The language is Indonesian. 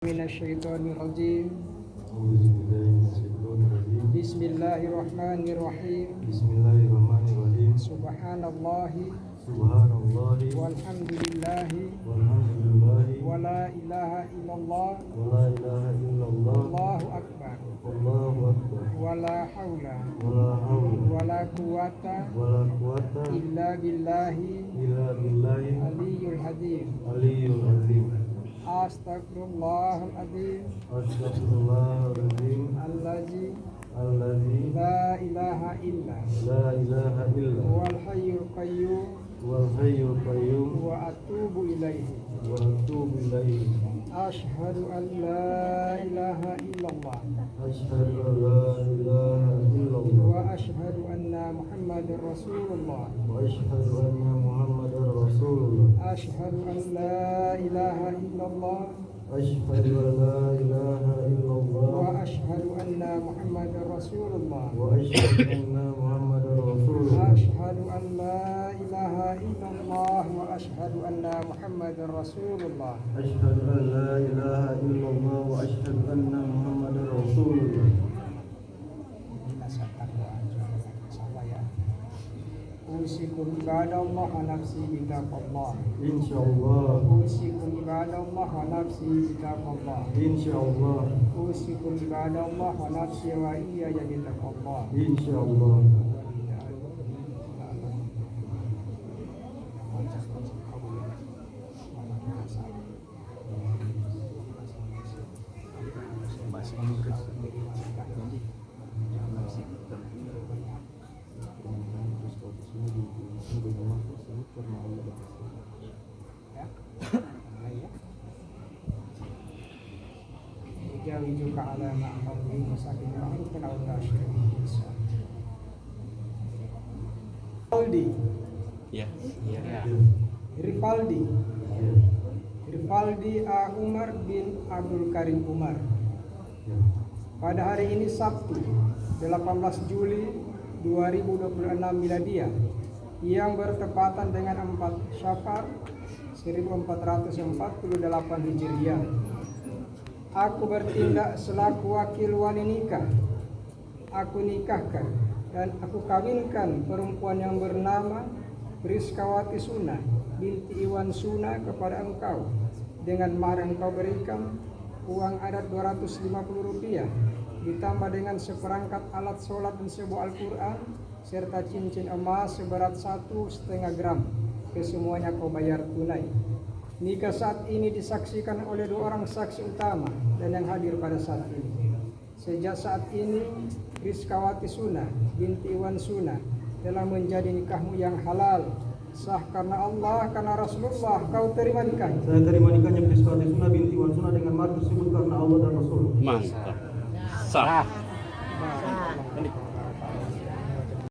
Minasyaitonirrajim. Bismillahirrahmanirrahim. Bismillahirrahmanirrahim. Subhanallahi walhamdulillahi wala ilaha illallah Allahu akbar wala haula wala quwata illa billahi aliyul hadim. Astaghfirullahaladzim Allazi la ilaha illa wal hayyul qayyum wa atubu ilaihi. Asyhadu an la ilaha illallah wa asyhadu anna Muhammadar Rasulullah. Asyhadu an la ilaha illallah wa asyhadu anna Muhammadar Rasulullah. Asyhadu an la ilaha illallah wa asyhadu anna Muhammadar Rasulullah. Usikum ibadallah wa nafsi bitaqallah. Insyaallah. Usikum ibadallah wa nafsi bitaqallah. Insyaallah. Usikum ibadallah wa nafsi wa iyaya bitaqallah. Insyaallah. Jawijuka ala ma'amri masakin ma'ruf wa nahi Rifaldi A. Umar bin Abdul Karim Umar. Pada hari ini Sabtu 18 Juli 2026 Miladiah yang bertepatan dengan 4 Syafar 1448 Hijriah, aku bertindak selaku wakil wali nikah. Aku nikahkan dan aku kawinkan perempuan yang bernama Priskawati Suna binti Iwan Suna kepada engkau dengan mahar yang kau berikan uang adat Rp250 ditambah dengan seperangkat alat sholat dan sebuah Al-Quran serta cincin emas seberat 1,5 gram. Kesemuanya kau bayar tunai. Nikah saat ini disaksikan oleh 2 orang saksi utama dan yang hadir pada saat ini. Sejak saat ini Priskawati Suna binti Iwan Suna telah menjadi nikahmu yang halal, sah karena Allah, karena Rasulullah. Kau terima nikah? Saya terima nikahnya Priskawati Suna binti Iwan Suna dengan mahar tersebut karena Allah dan Rasul. Mantap. Sah. Nah,